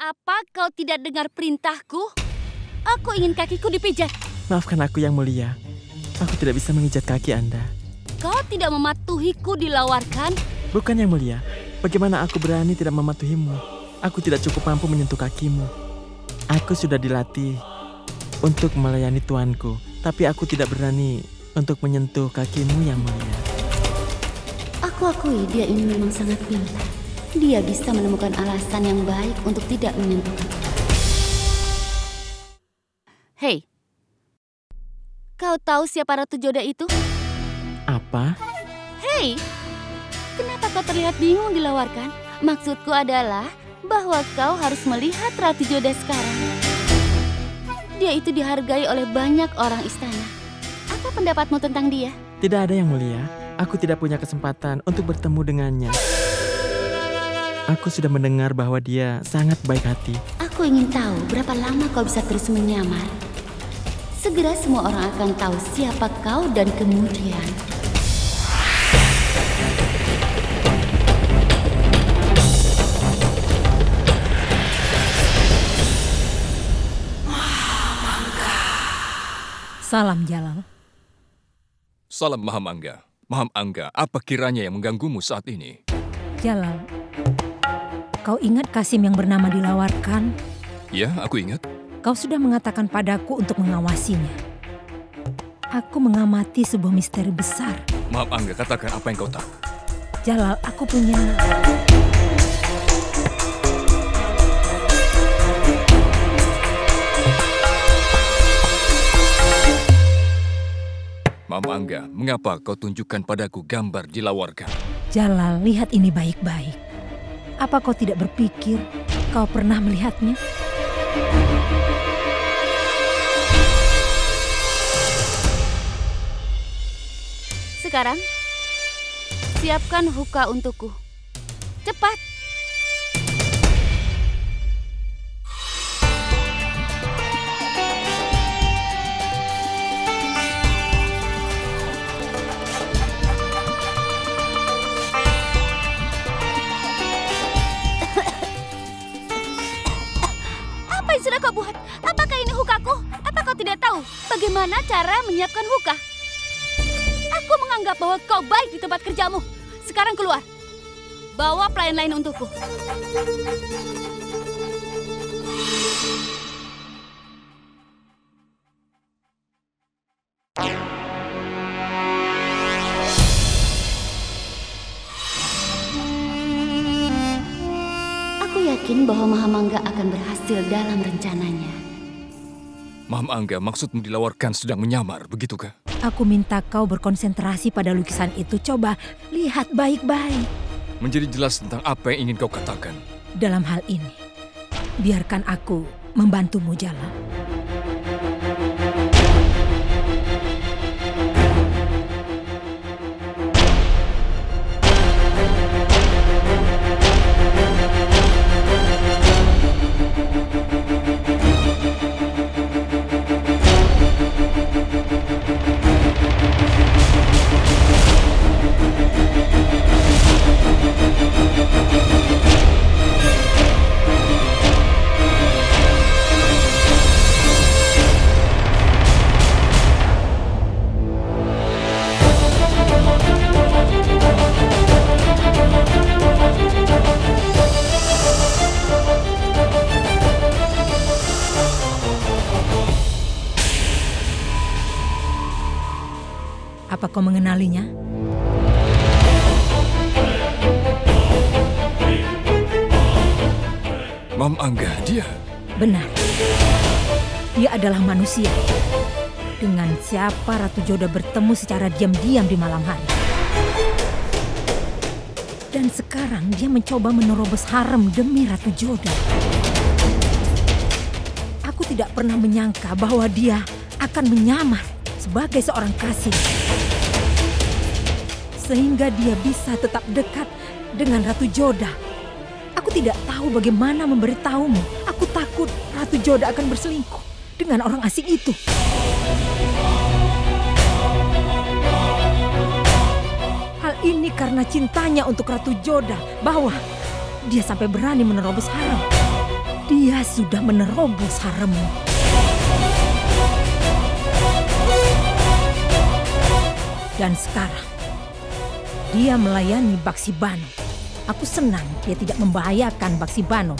Apa kau tidak dengar perintahku? Aku ingin kakiku dipijat. Maafkan aku yang mulia. Aku tidak bisa menginjak kaki Anda. Kau tidak mematuhiku dilawarkan? Bukan yang mulia. Bagaimana aku berani tidak mematuhimu? Aku tidak cukup mampu menyentuh kakimu. Aku sudah dilatih untuk melayani tuanku. Tapi aku tidak berani untuk menyentuh kakimu yang mulia. Aku akui dia ini memang sangat pintar. Dia bisa menemukan alasan yang baik untuk tidak menyentuh kaki. Hei, kau tahu siapa Ratu Joda itu? Apa? Hei, kenapa kau terlihat bingung dilawarkan? Maksudku adalah bahwa kau harus melihat Ratu Joda sekarang. Dia itu dihargai oleh banyak orang istana. Apa pendapatmu tentang dia? Tidak ada yang mulia. Aku tidak punya kesempatan untuk bertemu dengannya. Aku sudah mendengar bahwa dia sangat baik hati. Aku ingin tahu berapa lama kau bisa terus menyamar. Segera semua orang akan tahu siapa kau dan kemudian... Salam Jalal. Salam Mahamangga. Mahamangga, apa kiranya yang mengganggumu saat ini? Jalal, kau ingat Kasim yang bernama dilawarkan? Ya, aku ingat. Kau sudah mengatakan padaku untuk mengawasinya. Aku mengamati sebuah misteri besar. Mahamangga, katakan apa yang kau tahu. Jalal, aku punya... Mahamangga, mengapa kau tunjukkan padaku gambar dilawarkan? Jalal, lihat ini baik-baik. Apa kau tidak berpikir kau pernah melihatnya? Sekarang, siapkan hookah untukku. Cepat! Apa yang sudah kau buat? Apakah ini hookahku? Apa kau tidak tahu bagaimana cara menyiapkan hookah? Aku menganggap bahwa kau baik di tempat kerjamu. Sekarang keluar. Bawa pelayan lain untukku. Aku yakin bahwa Mahamangga akan berhasil dalam rencananya. Mahamangga, maksudmu dilawarkan sedang menyamar, begitukah? Aku minta kau berkonsentrasi pada lukisan itu. Coba lihat baik-baik. Menjadi jelas tentang apa yang ingin kau katakan. Dalam hal ini, biarkan aku membantumu, Jalal. Apa kau mengenalinya? Mahamangga, dia... Benar. Dia adalah manusia. Dengan siapa Ratu Joda bertemu secara diam-diam di malam hari. Dan sekarang dia mencoba menerobos harem demi Ratu Joda. Aku tidak pernah menyangka bahwa dia akan menyamar sebagai seorang kasih. Sehingga dia bisa tetap dekat dengan Ratu Joda. Aku tidak tahu bagaimana memberitahumu. Aku takut Ratu Joda akan berselingkuh dengan orang asing itu. Hal ini karena cintanya untuk Ratu Joda, bahwa dia sampai berani menerobos harem. Dia dia sudah menerobos haremmu. Dan sekarang, dia melayani Baksibano. Aku senang dia tidak membahayakan Baksibano.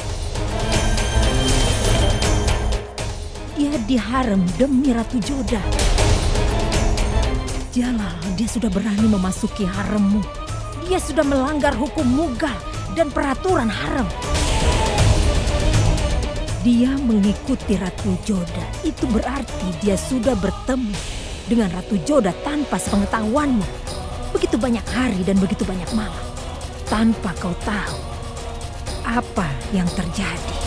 Dia diharem demi Ratu Joda. Jalal, dia sudah berani memasuki haremmu. Dia sudah melanggar hukum Mughal dan peraturan harem. Dia mengikuti Ratu Joda. Itu berarti dia sudah bertemu dengan Ratu Joda tanpa sepengetahuanmu. Begitu banyak hari dan begitu banyak malam. Tanpa kau tahu apa yang terjadi.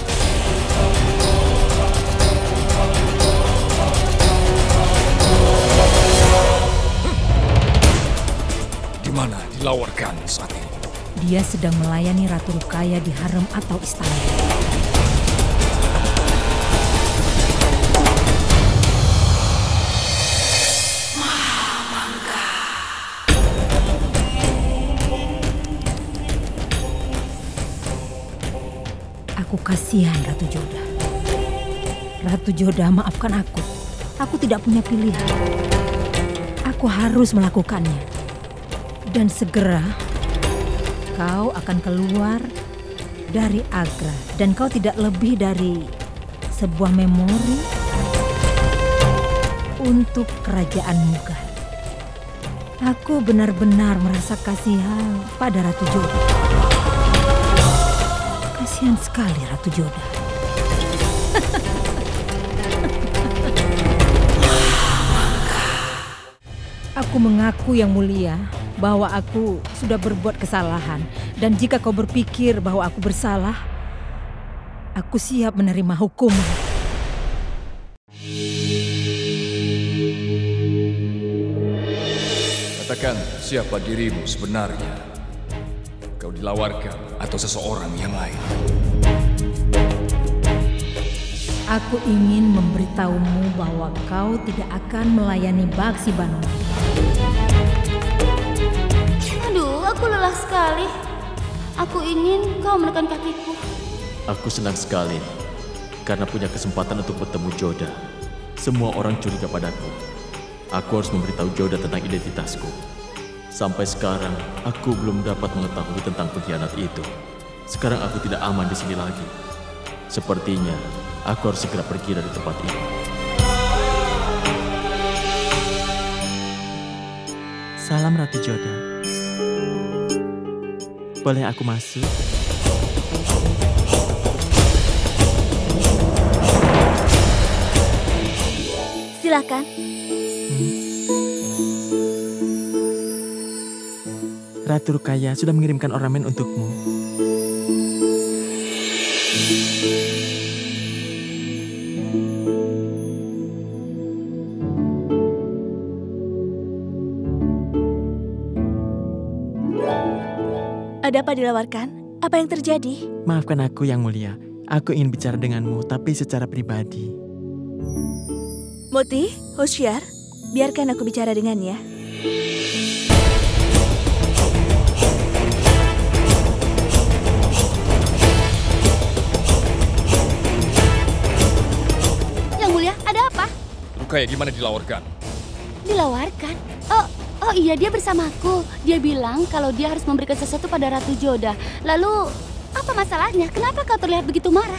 Di mana dilawarkan saat ini? Dia sedang melayani Ratu Rukaya di harem atau istana. Aku kasihan Ratu Joda. Ratu Joda, maafkan aku. Aku tidak punya pilihan. Aku harus melakukannya. Dan segera kau akan keluar dari Agra. Dan kau tidak lebih dari sebuah memori untuk kerajaan Mughal. Aku benar-benar merasa kasihan pada Ratu Joda. Kasihan sekali Ratu Joda. Aku mengaku yang mulia bahwa aku sudah berbuat kesalahan. Dan jika kau berpikir bahwa aku bersalah, aku siap menerima hukuman. Katakan siapa dirimu sebenarnya. Kau dilawarkan atau seseorang yang lain? Aku ingin memberitahumu bahwa kau tidak akan melayani Baksibano. Aduh, aku lelah sekali. Aku ingin kau menekan kakiku. Aku senang sekali karena punya kesempatan untuk bertemu Joda. Semua orang curiga padaku. Aku harus memberitahu Joda tentang identitasku. Sampai sekarang, aku belum dapat mengetahui tentang pengkhianat itu. Sekarang aku tidak aman di sini lagi. Sepertinya, aku harus segera pergi dari tempat ini. Salam Ratu Joda. Boleh aku masuk? Silakan. Ratu Rukaya sudah mengirimkan ornamen untukmu. Ada apa dilawarkan? Apa yang terjadi? Maafkan aku yang mulia. Aku ingin bicara denganmu, tapi secara pribadi. Moti, Hoshiar, biarkan aku bicara dengannya. Yang mulia, ada apa? Rukaya di mana dilawarkan? Dilawarkan? Oh iya, dia bersamaku. Dia bilang kalau dia harus memberikan sesuatu pada Ratu Joda. Lalu, apa masalahnya? Kenapa kau terlihat begitu marah?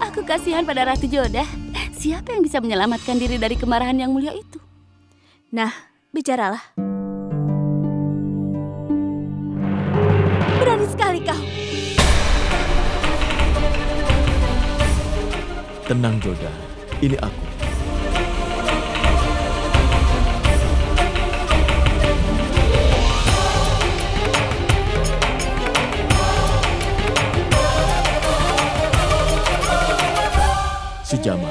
Aku kasihan pada Ratu Joda. Siapa yang bisa menyelamatkan diri dari kemarahan yang mulia itu? Nah, bicaralah. Berani sekali kau. Tenang Joda, ini aku. Sujama.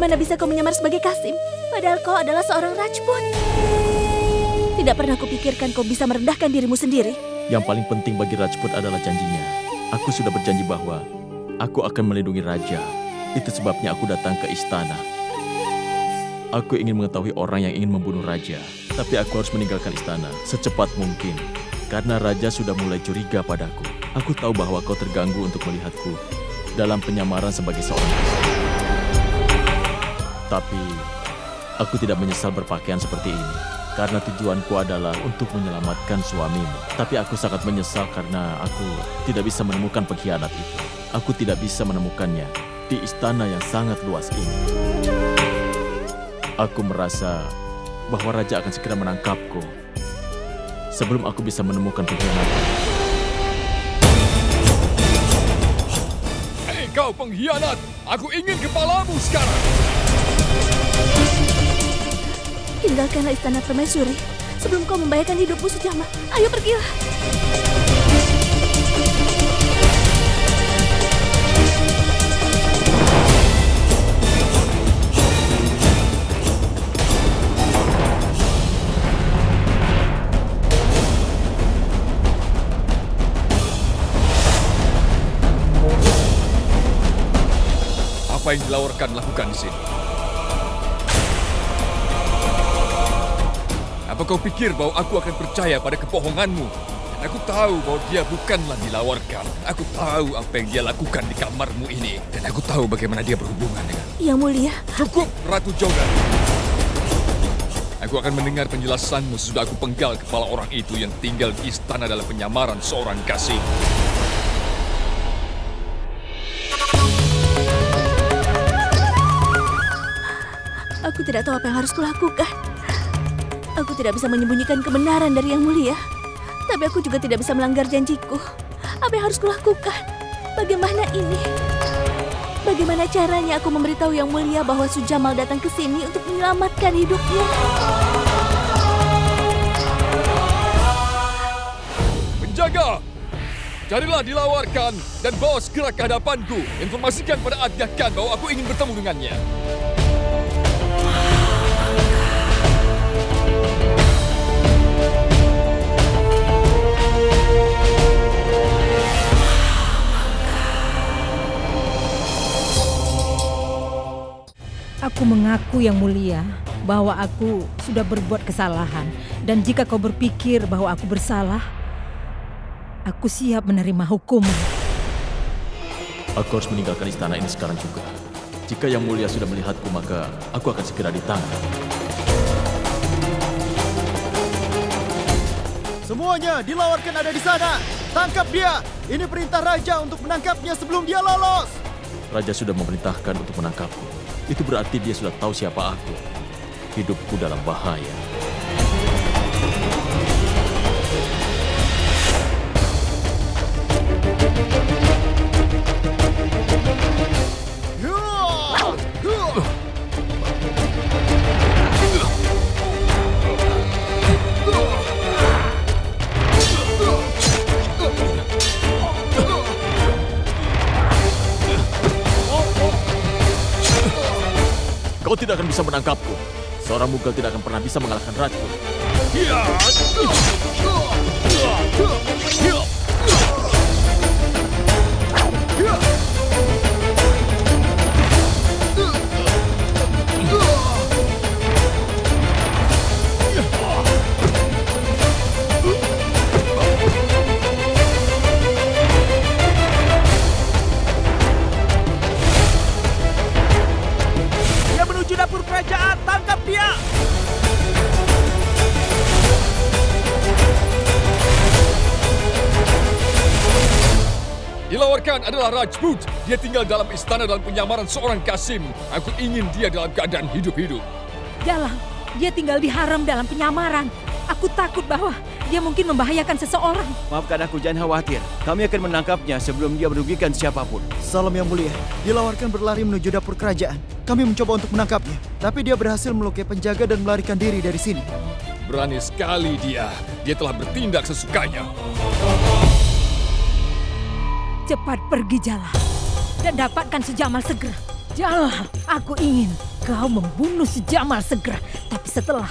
Bagaimana Bagaimana bisa kau menyamar sebagai Kasim? Padahal kau adalah seorang Rajput. Tidak pernah kupikirkan kau bisa merendahkan dirimu sendiri. Yang paling penting bagi Rajput adalah janjinya. Aku sudah berjanji bahwa aku akan melindungi raja. Itu sebabnya aku datang ke istana. Aku ingin mengetahui orang yang ingin membunuh raja. Tapi aku harus meninggalkan istana secepat mungkin. Karena raja sudah mulai curiga padaku. Aku tahu bahwa kau terganggu untuk melihatku dalam penyamaran sebagai seorang istri. Tapi aku tidak menyesal berpakaian seperti ini. Karena tujuanku adalah untuk menyelamatkan suamimu. Tapi aku sangat menyesal karena aku tidak bisa menemukan pengkhianat itu. Aku tidak bisa menemukannya di istana yang sangat luas ini. Aku merasa bahwa raja akan segera menangkapku sebelum aku bisa menemukan pengkhianat. Hei kau pengkhianat! Aku ingin kepalamu sekarang! Tinggalkanlah istana permaisuri sebelum kau membahayakan hidupmu, Sujama. Ayo pergilah. Apa yang Dilawarkan lakukan di sini? Apa kau pikir bahwa aku akan percaya pada kebohonganmu? Dan aku tahu bahwa dia bukanlah Dilawarkan. Aku tahu apa yang dia lakukan di kamarmu ini. Dan aku tahu bagaimana dia berhubungan dengan... Yang mulia. Cukup, Ratu Jodan. Aku akan mendengar penjelasanmu sesudah aku penggal kepala orang itu yang tinggal di istana dalam penyamaran seorang Kasim. Aku tidak tahu apa yang harus kulakukan. Aku tidak bisa menyembunyikan kebenaran dari Yang Mulia. Tapi aku juga tidak bisa melanggar janjiku. Apa yang harus kulakukan? Bagaimana ini? Bagaimana caranya aku memberitahu Yang Mulia bahwa Sujamal datang ke sini untuk menyelamatkan hidupnya? Penjaga! Carilah Dilawarkan dan bawa segera ke hadapanku. Informasikan pada Aga Khan bahwa aku ingin bertemu dengannya. Aku mengaku Yang Mulia bahwa aku sudah berbuat kesalahan. Dan jika kau berpikir bahwa aku bersalah, aku siap menerima hukuman. Aku harus meninggalkan istana ini sekarang juga. Jika Yang Mulia sudah melihatku, maka aku akan segera ditangkap. Semuanya, Dilawarkan ada di sana. Tangkap dia. Ini perintah raja untuk menangkapnya sebelum dia lolos. Raja sudah memerintahkan untuk menangkapku. Itu berarti dia sudah tahu siapa aku. Hidupku dalam bahaya. Kau tidak akan bisa menangkapku. Seorang Mughal tidak akan pernah bisa mengalahkan Rajput. Dapur kerajaan, tangkap dia! Dilawarkan adalah Rajput. Dia tinggal dalam istana dalam penyamaran seorang Kasim. Aku ingin dia dalam keadaan hidup-hidup. Jalang, dia tinggal di harem dalam penyamaran. Aku takut bahwa dia mungkin membahayakan seseorang. Maafkan aku, jangan khawatir. Kami akan menangkapnya sebelum dia merugikan siapapun. Salam Yang Mulia. Dilawarkan berlari menuju dapur kerajaan. Kami mencoba untuk menangkapnya, tapi dia berhasil melukai penjaga dan melarikan diri dari sini. Berani sekali dia. Dia telah bertindak sesukanya. Cepat pergi, Jalang, dan dapatkan Sujamal segera. Jalang, aku ingin kau membunuh Sujamal segera. Tapi setelah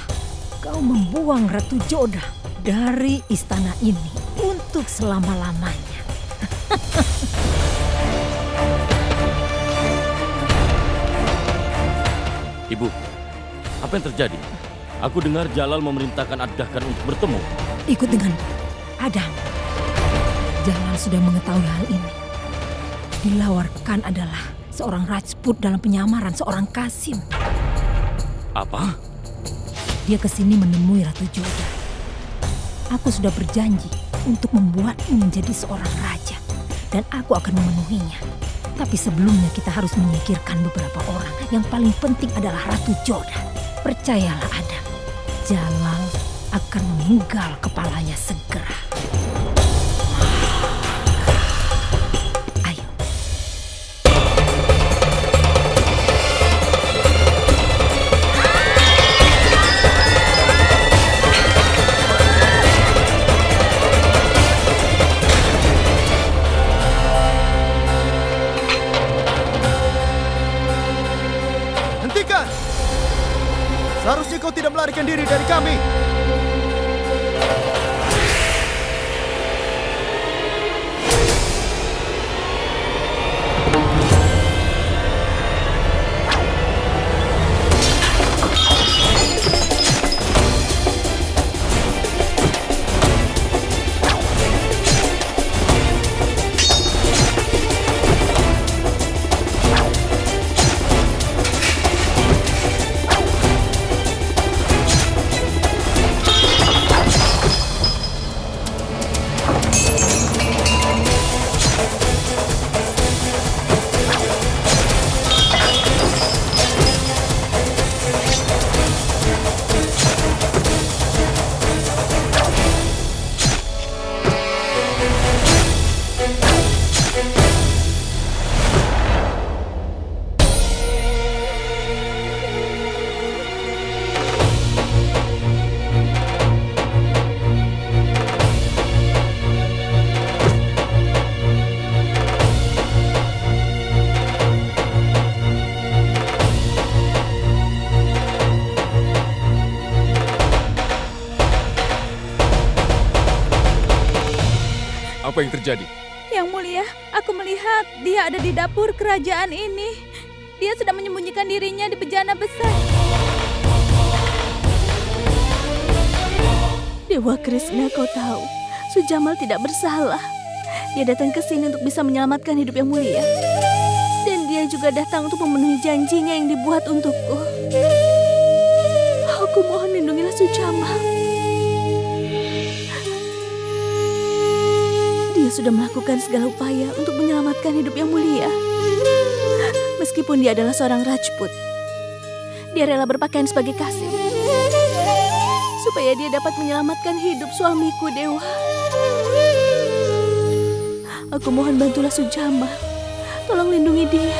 kau membuang Ratu Joda dari istana ini untuk selama-lamanya. Ibu, apa yang terjadi? Aku dengar Jalal memerintahkan Ad-Dahkan untuk bertemu. Ikut dengan Adam. Jalal sudah mengetahui hal ini. Dilawarkan adalah seorang Rajput dalam penyamaran seorang Qasim. Apa? Dia kesini menemui Ratu Joda. Aku sudah berjanji untuk membuatnya menjadi seorang raja. Dan aku akan memenuhinya. Tapi sebelumnya kita harus menyingkirkan beberapa orang. Yang paling penting adalah Ratu Joda. Percayalah Adam, Jalal akan memenggal kepalanya segera. Ayo. Hentikan! Seharusnya kau tidak melarikan diri dari kami. Apa yang terjadi? Yang mulia, aku melihat dia ada di dapur kerajaan ini. Dia sedang menyembunyikan dirinya di bejana besar. Dewa Krishna, kau tahu, Sujamal tidak bersalah. Dia datang ke sini untuk bisa menyelamatkan hidup yang mulia. Dan dia juga datang untuk memenuhi janjinya yang dibuat untukku. Aku mohon lindungilah Sujamal. Dia sudah melakukan segala upaya untuk menyelamatkan hidup yang mulia. Meskipun dia adalah seorang Rajput, dia rela berpakaian sebagai Qasim supaya dia dapat menyelamatkan hidup suamiku, Dewa. Aku mohon bantulah Sujamal. Tolong lindungi dia.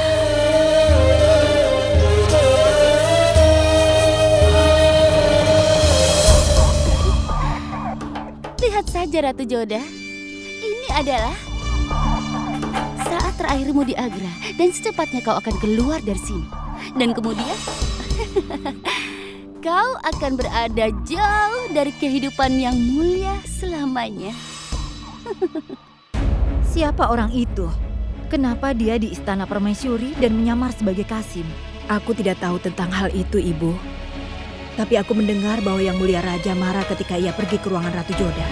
Lihat saja Ratu Joda. Ini adalah saat terakhirmu di Agra dan secepatnya kau akan keluar dari sini. Dan kemudian kau akan berada jauh dari kehidupan yang mulia selamanya. Siapa orang itu? Kenapa dia di istana permaisuri dan menyamar sebagai Qasim? Aku tidak tahu tentang hal itu, Ibu. Tapi aku mendengar bahwa Yang Mulia Raja marah ketika ia pergi ke ruangan Ratu Joda.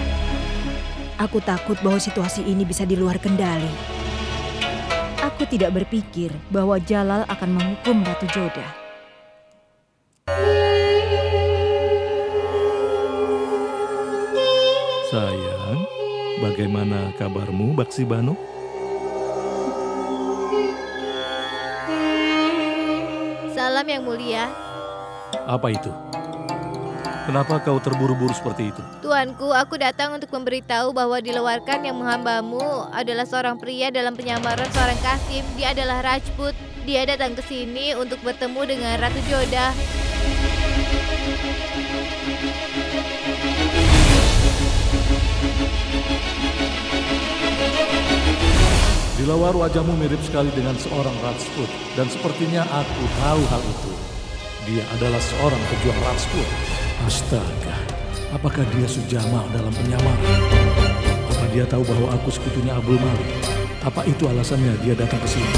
Aku takut bahwa situasi ini bisa di luar kendali. Aku tidak berpikir bahwa Jalal akan menghukum Ratu Joda. Sayang, bagaimana kabarmu, Baksi Banu? Salam Yang Mulia. Apa itu? Kenapa kau terburu-buru seperti itu? Tuanku, aku datang untuk memberitahu bahwa diluarkan yang menghambamu adalah seorang pria dalam penyamaran seorang Qasim. Dia adalah Rajput. Dia datang ke sini untuk bertemu dengan Ratu Joda. Dilawar wajahmu mirip sekali dengan seorang Rajput, dan sepertinya aku tahu hal itu. dia adalah seorang pejuang Rajput. Astaga, apakah dia Sujamal dalam penyamaran? Apa dia tahu bahwa aku sekutunya Abul Malik? Apa itu alasannya dia datang ke sini?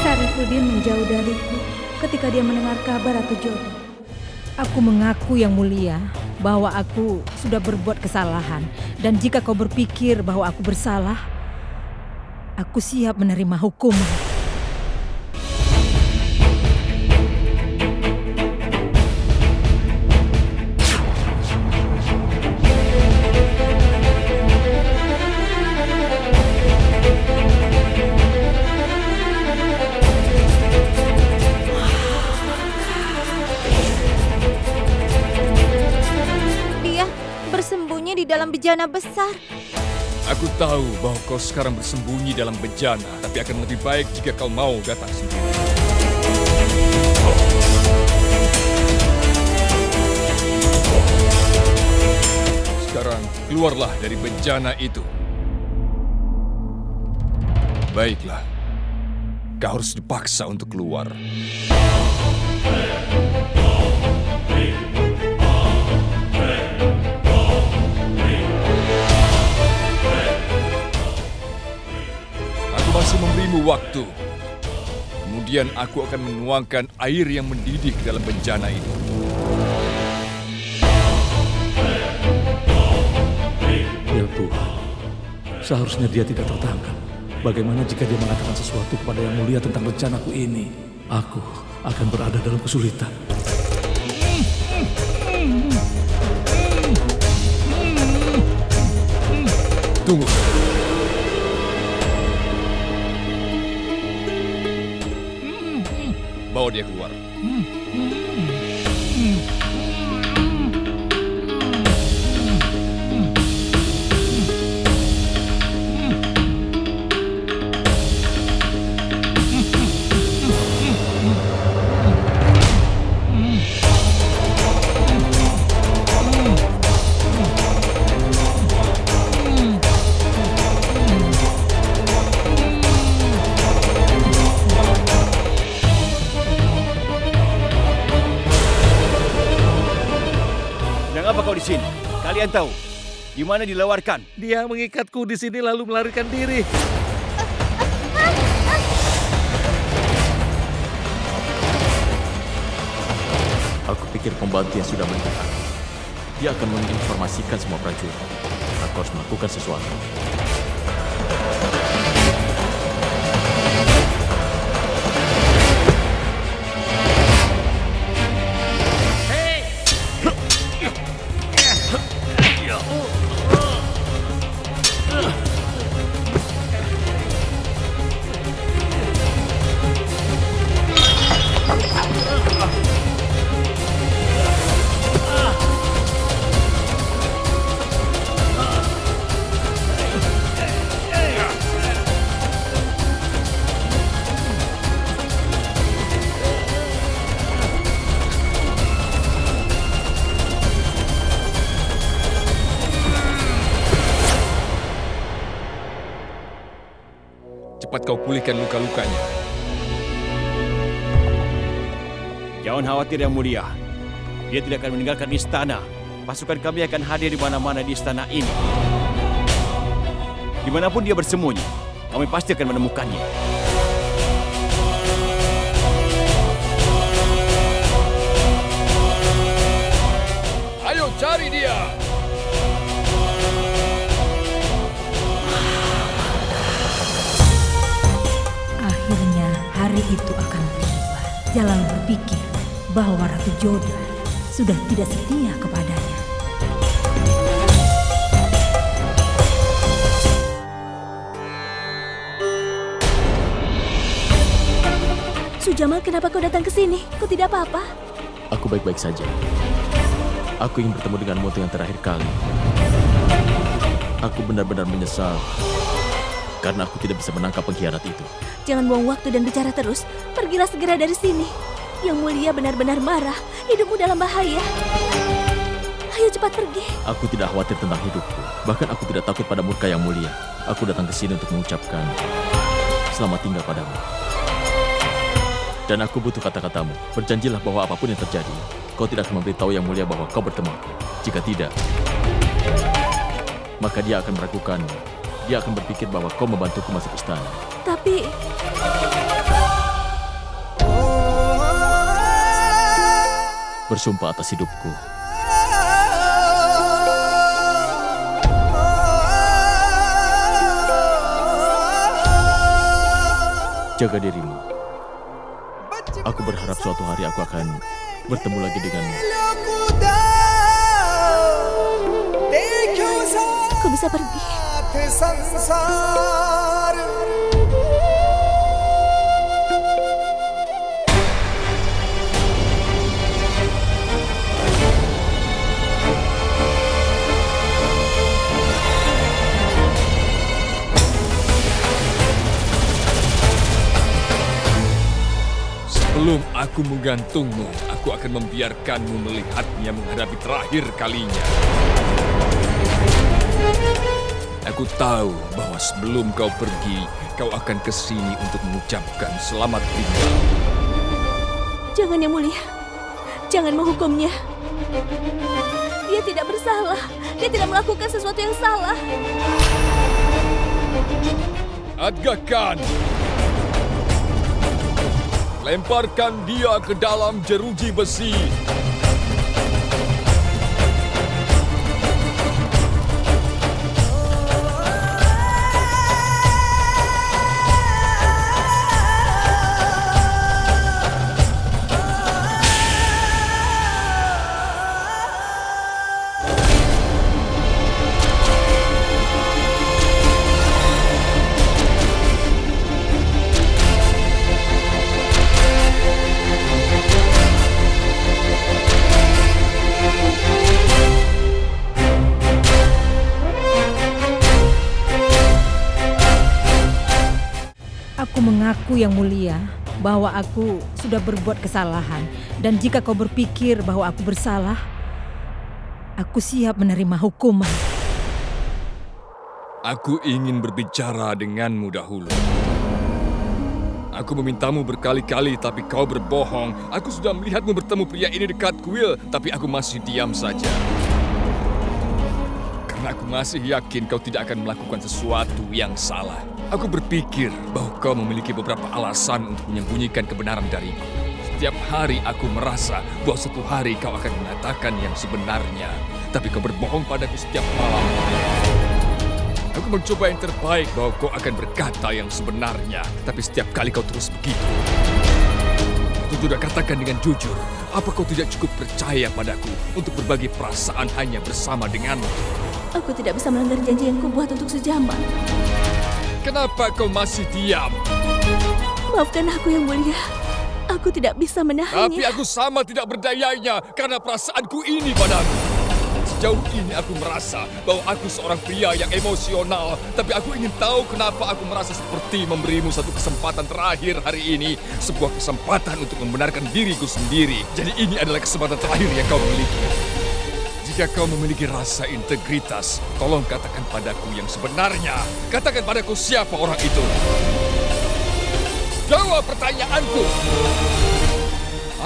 Sarifuddin menjauh dariku ketika dia mendengar kabar Ratu Joda. Aku mengaku yang mulia bahwa aku sudah berbuat kesalahan. Dan jika kau berpikir bahwa aku bersalah, aku siap menerima hukuman. Di dalam bejana besar. Aku tahu bahwa kau sekarang bersembunyi dalam bejana, tapi akan lebih baik jika kau mau datang sendiri. Sekarang keluarlah dari bejana itu. Baiklah, kau harus dipaksa untuk keluar. Masih memberimu waktu. Kemudian aku akan menuangkan air yang mendidih ke dalam bejana itu. Ya Tuhan, seharusnya dia tidak tertangkap. Bagaimana jika dia mengatakan sesuatu kepada Yang Mulia tentang rencanaku ini? Aku akan berada dalam kesulitan. Tunggu. Bawa dia keluar. Di sini, kalian tahu di mana dilawarkan? Dia mengikatku di sini lalu melarikan diri. Aku pikir pembantu yang sudah mendengar. Dia akan menginformasikan semua prajurit. Aku harus melakukan sesuatu. Cepat kau pulihkan luka-lukanya. Jangan khawatir Yang Mulia. Dia tidak akan meninggalkan istana. Pasukan kami akan hadir di mana-mana di istana ini. Dimanapun dia bersembunyi, kami pasti akan menemukannya. Ayo cari dia! Akhirnya hari itu akan tiba. Jalal berpikir bahwa Ratu Joda sudah tidak setia kepadanya. Sujamal, kenapa kau datang ke sini? Kau tidak apa-apa? Aku baik-baik saja. Aku ingin bertemu denganmu yang terakhir kali. Aku benar-benar menyesal karena aku tidak bisa menangkap pengkhianat itu. Jangan buang waktu dan bicara terus. Pergilah segera dari sini. Yang Mulia benar-benar marah. Hidupmu dalam bahaya. Ayo cepat pergi. Aku tidak khawatir tentang hidupku. Bahkan aku tidak takut pada murka yang mulia. Aku datang ke sini untuk mengucapkan selamat tinggal padamu. Dan aku butuh kata-katamu. Berjanjilah bahwa apapun yang terjadi, kau tidak akan memberitahu yang mulia bahwa kau bertemu aku. Jika tidak, maka dia akan meragukanmu. Dia akan berpikir bahwa kau membantuku masuk istana. Tapi... Bersumpah atas hidupku. Jaga dirimu. Aku berharap suatu hari aku akan bertemu lagi denganmu. Kau bisa pergi. Sebelum aku menggantungmu, aku akan membiarkanmu melihatnya menghadapi terakhir kalinya. Aku tahu bahwa sebelum kau pergi, kau akan ke sini untuk mengucapkan selamat tinggal. Jangan, Yang Mulia. Jangan menghukumnya. Dia tidak bersalah. Dia tidak melakukan sesuatu yang salah. Aga Khan, lemparkan dia ke dalam jeruji besi. Aku mengaku Yang Mulia bahwa aku sudah berbuat kesalahan. Dan jika kau berpikir bahwa aku bersalah, aku siap menerima hukuman. Aku ingin berbicara denganmu dahulu. Aku memintamu berkali-kali, tapi kau berbohong. Aku sudah melihatmu bertemu pria ini dekat kuil, tapi aku masih diam saja. Karena aku masih yakin kau tidak akan melakukan sesuatu yang salah. Aku berpikir bahwa kau memiliki beberapa alasan untuk menyembunyikan kebenaran dariku. Setiap hari aku merasa bahwa suatu hari kau akan mengatakan yang sebenarnya. Tapi kau berbohong padaku setiap malam. Aku mencoba yang terbaik bahwa kau akan berkata yang sebenarnya. Tapi setiap kali kau terus begitu. Aku sudah katakan dengan jujur, apa kau tidak cukup percaya padaku untuk berbagi perasaan hanya bersama denganmu? Aku tidak bisa melanggar janji yang kubuat untuk sejaman. Kenapa kau masih diam? Maafkan aku Yang Mulia. Aku tidak bisa menahannya. Tapi aku sama tidak berdayanya karena perasaanku ini padamu. Sejauh ini aku merasa bahwa aku seorang pria yang emosional. Tapi aku ingin tahu kenapa aku merasa seperti memberimu satu kesempatan terakhir hari ini. Sebuah kesempatan untuk membenarkan diriku sendiri. Jadi ini adalah kesempatan terakhir yang kau miliki. Jika kau memiliki rasa integritas, tolong katakan padaku yang sebenarnya. Katakan padaku siapa orang itu. Jawab pertanyaanku.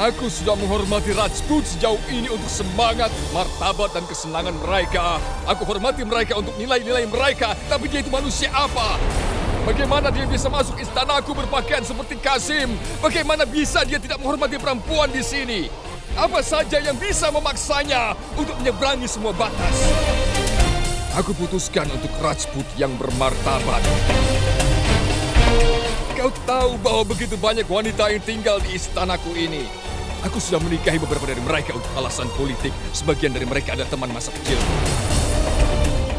Aku sudah menghormati Rajput sejauh ini untuk semangat, martabat, dan kesenangan mereka. Aku hormati mereka untuk nilai-nilai mereka, tapi dia itu manusia apa? Bagaimana dia bisa masuk istanaku berpakaian seperti Kasim? Bagaimana bisa dia tidak menghormati perempuan di sini? Apa saja yang bisa memaksanya untuk menyeberangi semua batas? Aku putuskan untuk Rajput yang bermartabat. Kau tahu bahwa begitu banyak wanita yang tinggal di istanaku ini. Aku sudah menikahi beberapa dari mereka untuk alasan politik. Sebagian dari mereka adalah teman masa kecil.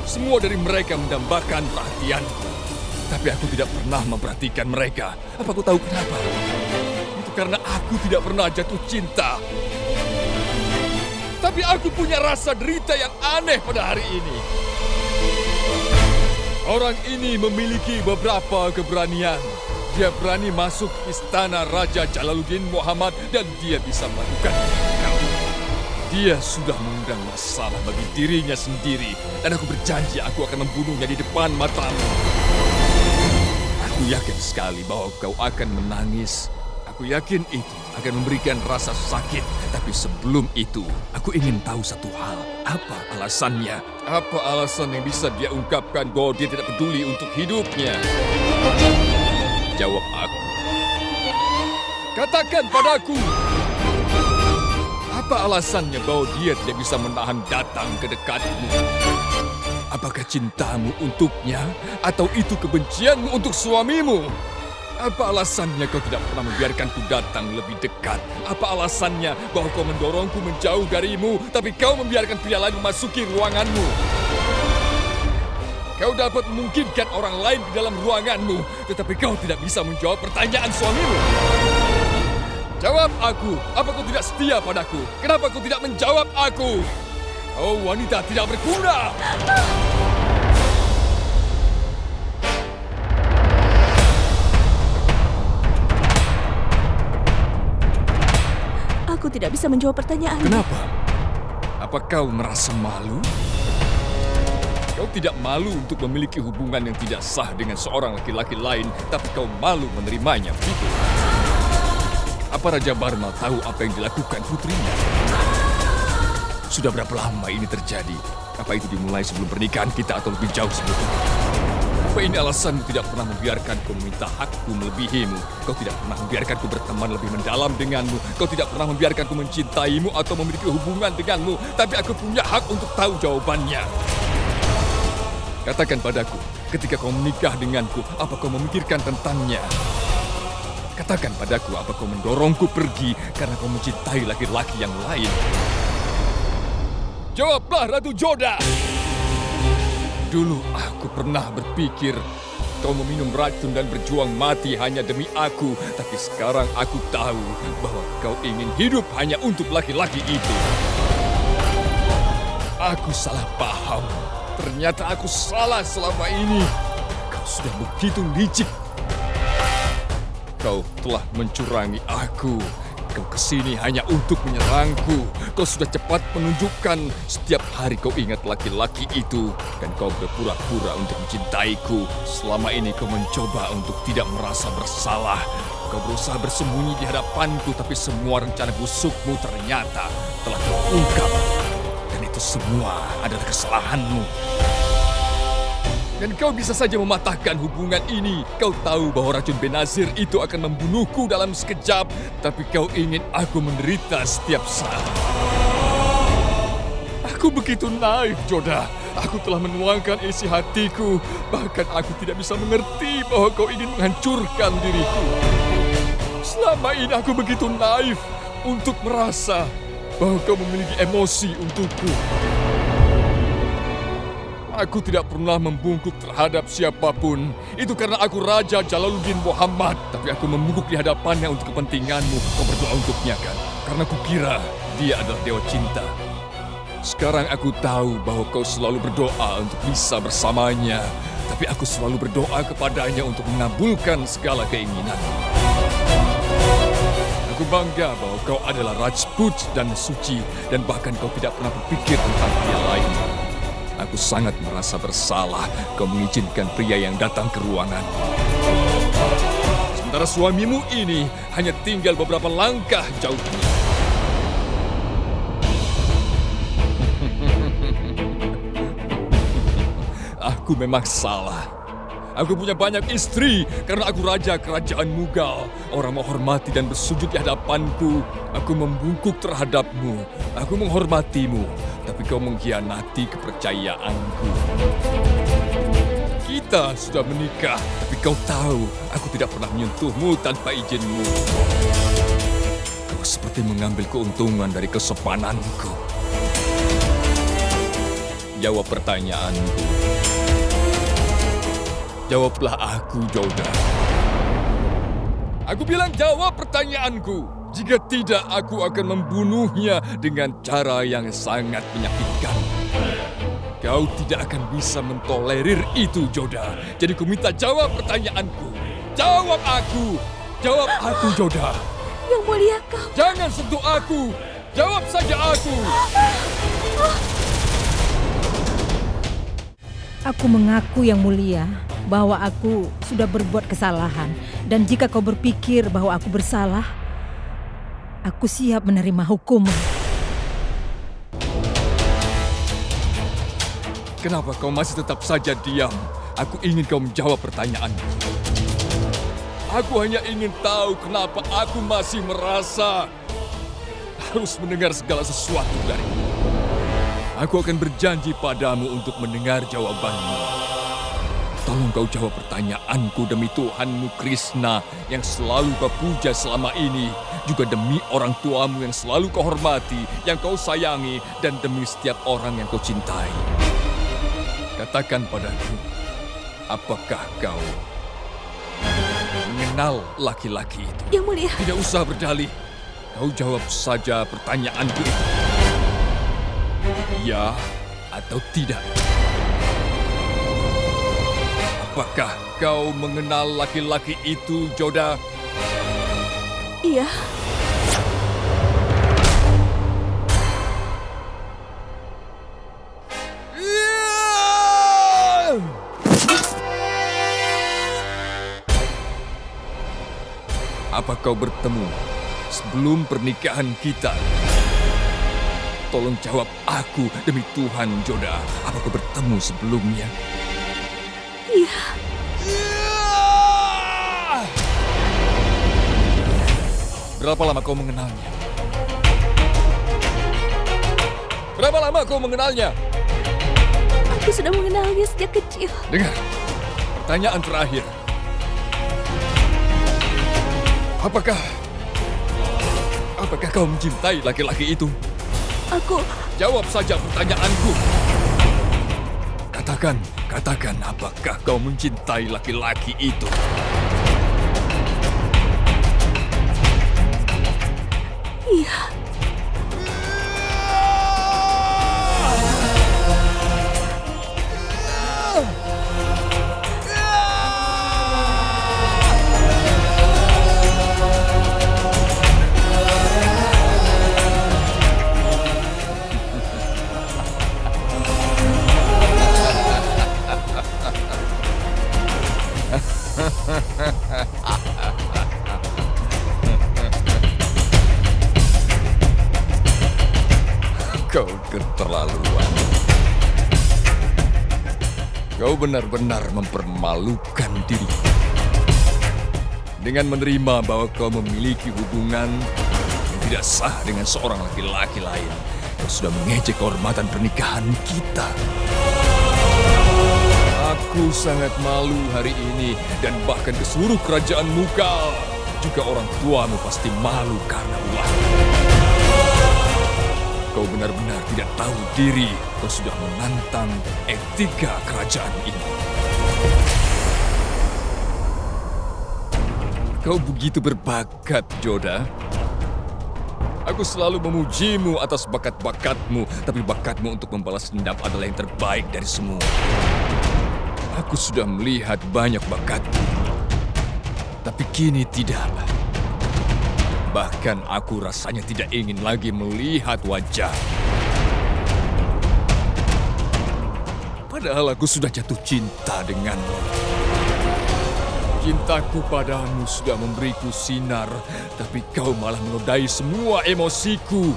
Semua dari mereka mendambakan perhatianku. Tapi aku tidak pernah memperhatikan mereka. Apa kau tahu kenapa? Itu karena aku tidak pernah jatuh cinta. Tapi aku punya rasa derita yang aneh pada hari ini. Orang ini memiliki beberapa keberanian. Dia berani masuk istana Raja Jalaluddin Muhammad dan dia bisa melakukan kau. Dia sudah mengundang masalah bagi dirinya sendiri. Dan aku berjanji aku akan membunuhnya di depan matamu. Aku yakin sekali bahwa kau akan menangis. Aku yakin itu akan memberikan rasa sakit. Tapi sebelum itu, aku ingin tahu satu hal. Apa alasannya? Apa alasan yang bisa dia ungkapkan bahwa dia tidak peduli untuk hidupnya? Jawab aku. Katakan padaku. Apa alasannya bahwa dia tidak bisa menahan datang ke dekatmu? Apakah cintamu untuknya atau itu kebencianmu untuk suamimu? Apa alasannya kau tidak pernah membiarkanku datang lebih dekat? Apa alasannya bahwa kau mendorongku menjauh darimu, tapi kau membiarkan pria lain memasuki ruanganmu? Kau dapat memungkinkan orang lain di dalam ruanganmu, tetapi kau tidak bisa menjawab pertanyaan suamimu. Jawab aku, apa kau tidak setia padaku? Kenapa kau tidak menjawab aku? Oh, wanita tidak berguna! Aku tidak bisa menjawab pertanyaan. Kenapa? Apa kau merasa malu? Kau tidak malu untuk memiliki hubungan yang tidak sah dengan seorang laki-laki lain, tapi kau malu menerimanya, begitu? Apa Raja Barmal tahu apa yang dilakukan putrinya? Sudah berapa lama ini terjadi? Apa itu dimulai sebelum pernikahan kita atau lebih jauh sebelumnya? Apa ini alasanmu tidak pernah membiarkanku meminta hakku melebihimu? Kau tidak pernah membiarkanku berteman lebih mendalam denganmu. Kau tidak pernah membiarkanku mencintaimu atau memiliki hubungan denganmu. Tapi aku punya hak untuk tahu jawabannya. Katakan padaku, ketika kau menikah denganku, apa kau memikirkan tentangnya? Katakan padaku, apa kau mendorongku pergi karena kau mencintai laki-laki yang lain? Jawablah, Ratu Joda! Dulu aku pernah berpikir kau meminum racun dan berjuang mati hanya demi aku. Tapi sekarang aku tahu bahwa kau ingin hidup hanya untuk laki-laki itu. Aku salah paham. Ternyata aku salah selama ini. Kau sudah begitu licik. Kau telah mencurangi aku. Kau kesini hanya untuk menyerangku. Kau sudah cepat menunjukkan setiap hari kau ingat laki-laki itu. Dan kau berpura-pura untuk mencintaiku. Selama ini kau mencoba untuk tidak merasa bersalah. Kau berusaha bersembunyi di hadapanku, tapi semua rencana busukmu ternyata telah terungkap. Dan itu semua adalah kesalahanmu. Dan kau bisa saja mematahkan hubungan ini. Kau tahu bahwa racun Benazir itu akan membunuhku dalam sekejap. Tapi kau ingin aku menderita setiap saat. Aku begitu naif, Joda. Aku telah menuangkan isi hatiku. Bahkan aku tidak bisa mengerti bahwa kau ingin menghancurkan diriku. Selama ini aku begitu naif untuk merasa bahwa kau memiliki emosi untukku. Aku tidak pernah membungkuk terhadap siapapun. Itu karena aku Raja Jalaluddin Muhammad. Tapi aku membungkuk di hadapannya untuk kepentinganmu. Kau berdoa untuknya kan? Karena kukira dia adalah dewa cinta. Sekarang aku tahu bahwa kau selalu berdoa untuk bisa bersamanya. Tapi aku selalu berdoa kepadanya untuk mengabulkan segala keinginanmu. Aku bangga bahwa kau adalah Rajput dan suci. Dan bahkan kau tidak pernah berpikir tentang pria lain. Aku sangat merasa bersalah kau mengizinkan pria yang datang ke ruangan. Sementara suamimu ini hanya tinggal beberapa langkah jauh. Aku memang salah. Aku punya banyak istri karena aku raja kerajaan Mughal. Orang menghormati dan bersujud di hadapanku. Aku membungkuk terhadapmu. Aku menghormatimu. Tapi kau mengkhianati kepercayaanku. Kita sudah menikah, tapi kau tahu aku tidak pernah menyentuhmu tanpa izinmu. Kau seperti mengambil keuntungan dari kesopananku. Jawab pertanyaanku. Jawablah aku, Joda. Aku bilang jawab pertanyaanku. Jika tidak, aku akan membunuhnya dengan cara yang sangat menyakitkan. Kau tidak akan bisa mentolerir itu, Joda. Jadi ku minta jawab pertanyaanku. Jawab aku. Jawab aku, Joda. Yang mulia kau. Jangan sentuh aku. Jawab saja aku. Aku mengaku yang mulia bahwa aku sudah berbuat kesalahan. Dan jika kau berpikir bahwa aku bersalah, aku siap menerima hukuman. Kenapa kau masih tetap saja diam? Aku ingin kau menjawab pertanyaanku. Aku hanya ingin tahu kenapa aku masih merasa harus mendengar segala sesuatu darimu. Aku akan berjanji padamu untuk mendengar jawabanmu. Tolong kau jawab pertanyaanku demi Tuhanmu Krishna yang selalu kau puja selama ini. Juga demi orang tuamu yang selalu kau hormati, yang kau sayangi, dan demi setiap orang yang kau cintai. Katakan padaku, apakah kau mengenal laki-laki itu? Yang mulia. Tidak usah berdalih. Kau jawab saja pertanyaanku itu. Ya atau tidak? Apakah kau mengenal laki-laki itu, Joda? Iya. Apa kau bertemu sebelum pernikahan kita? Tolong jawab aku demi Tuhan, Joda. Apa kau bertemu sebelumnya? Iya. Berapa lama kau mengenalnya? Berapa lama kau mengenalnya? Aku sudah mengenalnya sejak kecil. Dengar, pertanyaan terakhir. Apakah kau mencintai laki-laki itu? Aku... Jawab saja pertanyaanku. Katakan, apakah kau mencintai laki-laki itu? Iya. Kau keterlaluan. Kau benar-benar mempermalukan diri. Dengan menerima bahwa kau memiliki hubungan yang tidak sah dengan seorang laki-laki lain, kau sudah mengejek kehormatan pernikahan kita. Aku sangat malu hari ini dan bahkan ke seluruh kerajaan Mughal. Juga orang tuamu pasti malu karena ulah. Kau benar-benar tidak tahu diri. Kau sudah menantang etika kerajaan ini. Kau begitu berbakat, Joda. Aku selalu memujimu atas bakat-bakatmu, tapi bakatmu untuk membalas dendam adalah yang terbaik dari semua. Aku sudah melihat banyak bakatmu, tapi kini tidak. Bahkan aku rasanya tidak ingin lagi melihat wajah. Padahal aku sudah jatuh cinta denganmu. Cintaku padamu sudah memberiku sinar, tapi kau malah menodai semua emosiku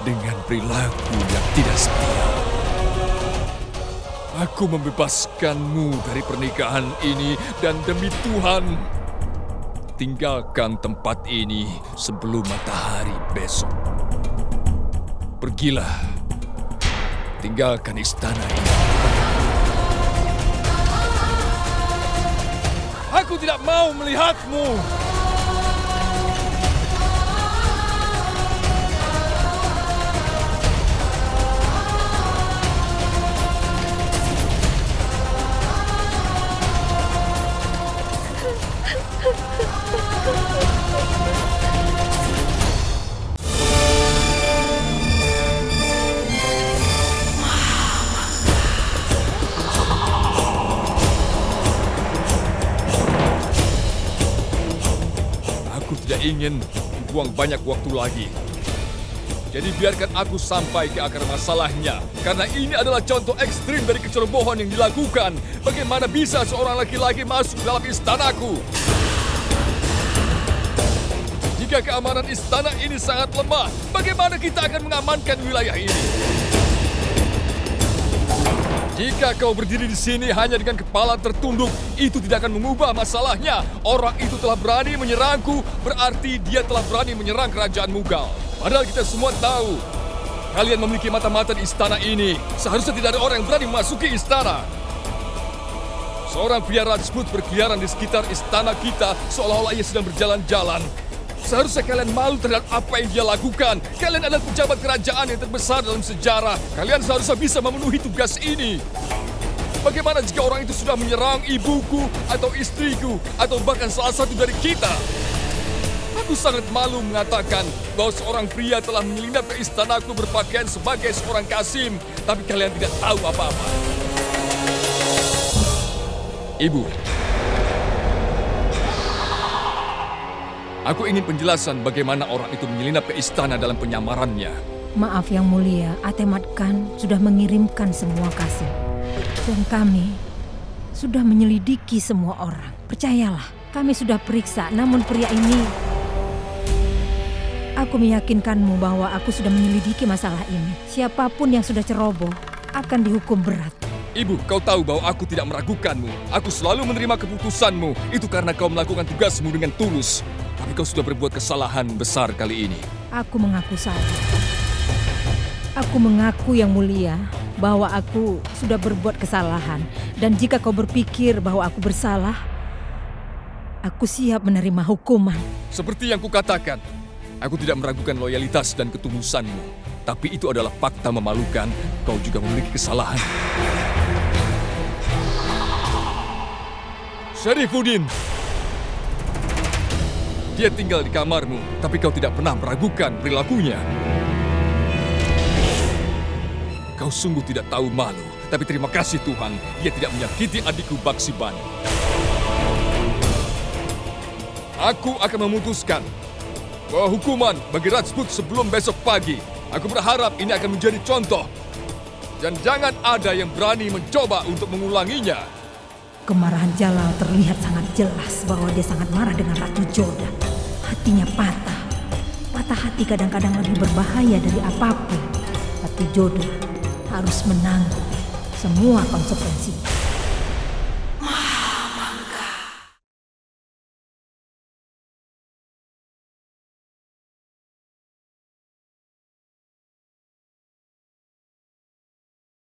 dengan perilaku yang tidak setia. Aku membebaskanmu dari pernikahan ini dan demi Tuhan, tinggalkan tempat ini sebelum matahari besok. Pergilah, tinggalkan istana ini. Aku tidak mau melihatmu. Aku tidak ingin buang banyak waktu lagi. Jadi biarkan aku sampai ke akar masalahnya. Karena ini adalah contoh ekstrim dari kecerobohan yang dilakukan. Bagaimana bisa seorang laki-laki masuk dalam istanaku? Jika keamanan istana ini sangat lemah, bagaimana kita akan mengamankan wilayah ini? Jika kau berdiri di sini hanya dengan kepala tertunduk, itu tidak akan mengubah masalahnya. Orang itu telah berani menyerangku, berarti dia telah berani menyerang kerajaan Mughal. Padahal kita semua tahu, kalian memiliki mata-mata di istana ini. Seharusnya tidak ada orang yang berani memasuki istana. Seorang pria Rajput berkeliaran di sekitar istana kita, seolah-olah ia sedang berjalan-jalan. Seharusnya kalian malu terhadap apa yang dia lakukan. Kalian adalah pejabat kerajaan yang terbesar dalam sejarah. Kalian seharusnya bisa memenuhi tugas ini. Bagaimana jika orang itu sudah menyerang ibuku atau istriku atau bahkan salah satu dari kita? Aku sangat malu mengatakan bahwa seorang pria telah menyelinap ke istanaku berpakaian sebagai seorang Qasim, tapi kalian tidak tahu apa-apa. Ibu, aku ingin penjelasan bagaimana orang itu menyelinap ke istana dalam penyamarannya. Maaf Yang Mulia, Atemat Khan sudah mengirimkan semua Qasim. Dan kami sudah menyelidiki semua orang. Percayalah, kami sudah periksa, namun pria ini... Aku meyakinkanmu bahwa aku sudah menyelidiki masalah ini. Siapapun yang sudah ceroboh akan dihukum berat. Ibu, kau tahu bahwa aku tidak meragukanmu. Aku selalu menerima keputusanmu. Itu karena kau melakukan tugasmu dengan tulus. Tapi kau sudah berbuat kesalahan besar kali ini. Aku mengaku salah. Aku mengaku Yang Mulia bahwa aku sudah berbuat kesalahan. Dan jika kau berpikir bahwa aku bersalah, aku siap menerima hukuman. Seperti yang kukatakan, aku tidak meragukan loyalitas dan ketulusanmu. Tapi itu adalah fakta memalukan. Kau juga memiliki kesalahan. Syarifuddin, dia tinggal di kamarmu, tapi kau tidak pernah meragukan perilakunya. Kau sungguh tidak tahu malu, tapi terima kasih Tuhan, dia tidak menyakiti adikku Baksiban. Aku akan memutuskan bahwa hukuman bagi Rajput sebelum besok pagi. Aku berharap ini akan menjadi contoh. Dan jangan ada yang berani mencoba untuk mengulanginya. Kemarahan Jalal terlihat sangat jelas bahwa dia sangat marah dengan Ratu Joda. Hatinya patah. Patah hati kadang-kadang lebih berbahaya dari apapun. Ratu Joda harus menanggung semua konsekuensinya.